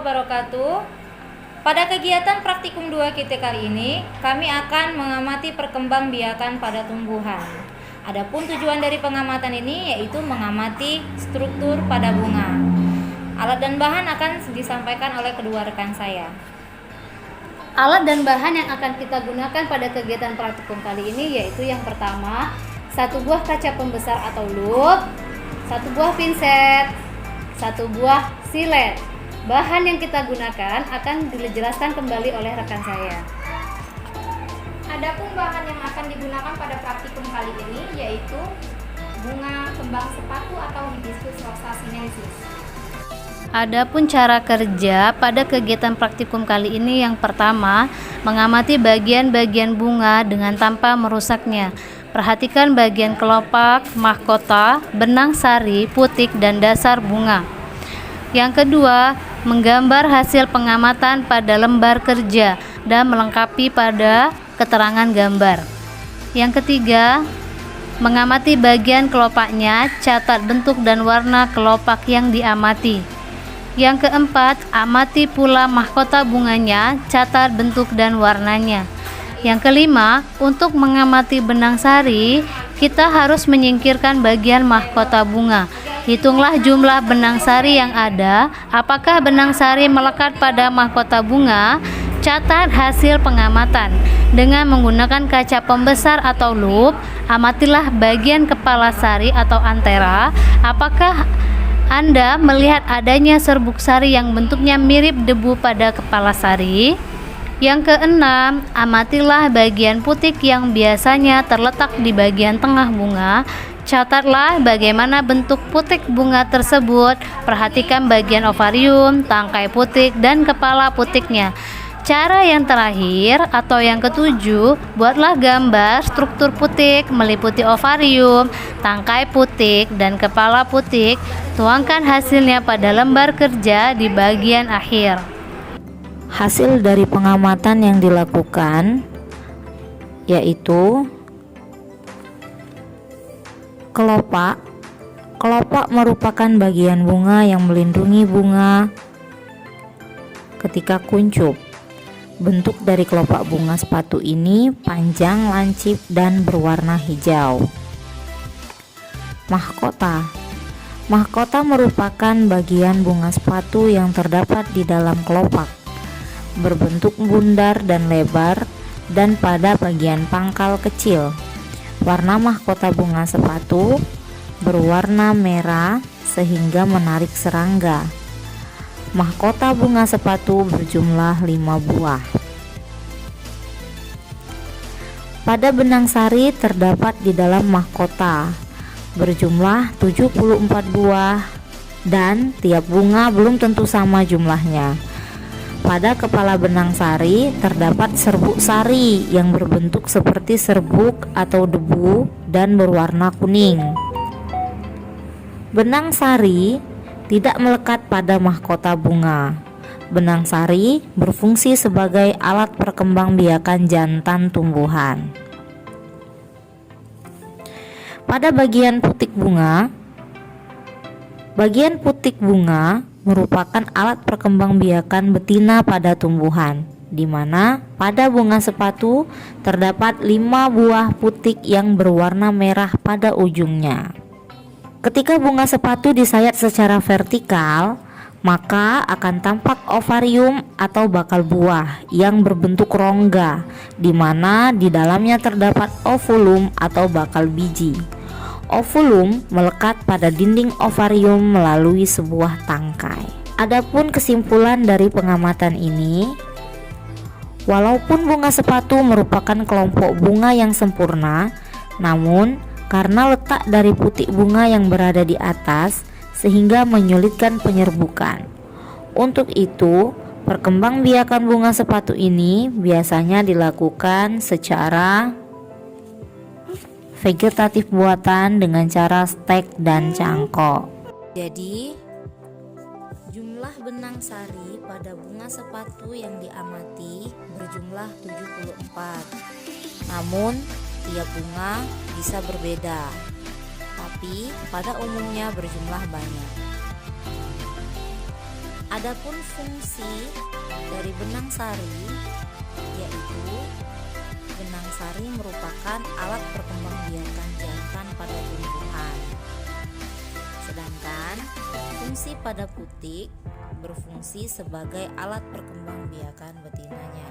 wabarakatuh. Pada kegiatan praktikum 2 kita kali ini, kami akan mengamati perkembangbiakan pada tumbuhan. Adapun tujuan dari pengamatan ini yaitu mengamati struktur pada bunga. Alat dan bahan akan disampaikan oleh kedua rekan saya. Alat dan bahan yang akan kita gunakan pada kegiatan praktikum kali ini yaitu yang pertama, 1 buah kaca pembesar atau lup, 1 buah pinset, 1 buah silet. Bahan yang kita gunakan akan dijelaskan kembali oleh rekan saya. Adapun bahan yang akan digunakan pada praktikum kali ini yaitu bunga kembang sepatu atau Hibiscus rosa sinensis. Adapun cara kerja pada kegiatan praktikum kali ini yang pertama, mengamati bagian-bagian bunga dengan tanpa merusaknya. Perhatikan bagian kelopak, mahkota, benang sari, putik, dan dasar bunga. Yang kedua, menggambar hasil pengamatan pada lembar kerja dan melengkapi pada keterangan gambar. Yang ketiga, mengamati bagian kelopaknya, catat bentuk dan warna kelopak yang diamati. Yang keempat, amati pula mahkota bunganya, catat bentuk dan warnanya. Yang kelima, untuk mengamati benang sari, kita harus menyingkirkan bagian mahkota bunga. Hitunglah jumlah benang sari yang ada, apakah benang sari melekat pada mahkota bunga. Catat hasil pengamatan. Dengan menggunakan kaca pembesar atau lup, amatilah bagian kepala sari atau antera, apakah Anda melihat adanya serbuk sari yang bentuknya mirip debu pada kepala sari. Yang keenam, amatilah bagian putik yang biasanya terletak di bagian tengah bunga. Catatlah bagaimana bentuk putik bunga tersebut. Perhatikan bagian ovarium, tangkai putik, dan kepala putiknya. Cara yang terakhir atau yang ketujuh, buatlah gambar struktur putik meliputi ovarium, tangkai putik, dan kepala putik. Tuangkan hasilnya pada lembar kerja di bagian akhir. Hasil dari pengamatan yang dilakukan yaitu kelopak. Kelopak merupakan bagian bunga yang melindungi bunga ketika kuncup. Bentuk dari kelopak bunga sepatu ini panjang, lancip, dan berwarna hijau. Mahkota. Mahkota merupakan bagian bunga sepatu yang terdapat di dalam kelopak, berbentuk bundar dan lebar, dan pada bagian pangkal kecil. Warna mahkota bunga sepatu berwarna merah sehingga menarik serangga. Mahkota bunga sepatu berjumlah 5 buah. Pada benang sari terdapat di dalam mahkota berjumlah 74 buah dan tiap bunga belum tentu sama jumlahnya. Pada kepala benang sari terdapat serbuk sari yang berbentuk seperti serbuk atau debu dan berwarna kuning. Benang sari tidak melekat pada mahkota bunga. Benang sari berfungsi sebagai alat perkembangbiakan jantan tumbuhan. Pada bagian putik bunga, merupakan alat perkembangbiakan betina pada tumbuhan, di mana pada bunga sepatu terdapat 5 buah putik yang berwarna merah pada ujungnya. Ketika bunga sepatu disayat secara vertikal, maka akan tampak ovarium atau bakal buah yang berbentuk rongga, di mana di dalamnya terdapat ovulum atau bakal biji. Ovulum melekat pada dinding ovarium melalui sebuah tangkai. Adapun kesimpulan dari pengamatan ini, walaupun bunga sepatu merupakan kelompok bunga yang sempurna, namun karena letak dari putik bunga yang berada di atas sehingga menyulitkan penyerbukan. Untuk itu, perkembangbiakan bunga sepatu ini biasanya dilakukan secara vegetatif buatan dengan cara stek dan cangkok. Jadi, jumlah benang sari pada bunga sepatu yang diamati berjumlah 74. Namun, tiap bunga bisa berbeda, tapi pada umumnya berjumlah banyak. Adapun fungsi dari benang sari, yaitu benang sari merupakan alat perkembangbiakan jantan pada tumbuhan. Sedangkan fungsi pada putik berfungsi sebagai alat perkembangbiakan betinanya.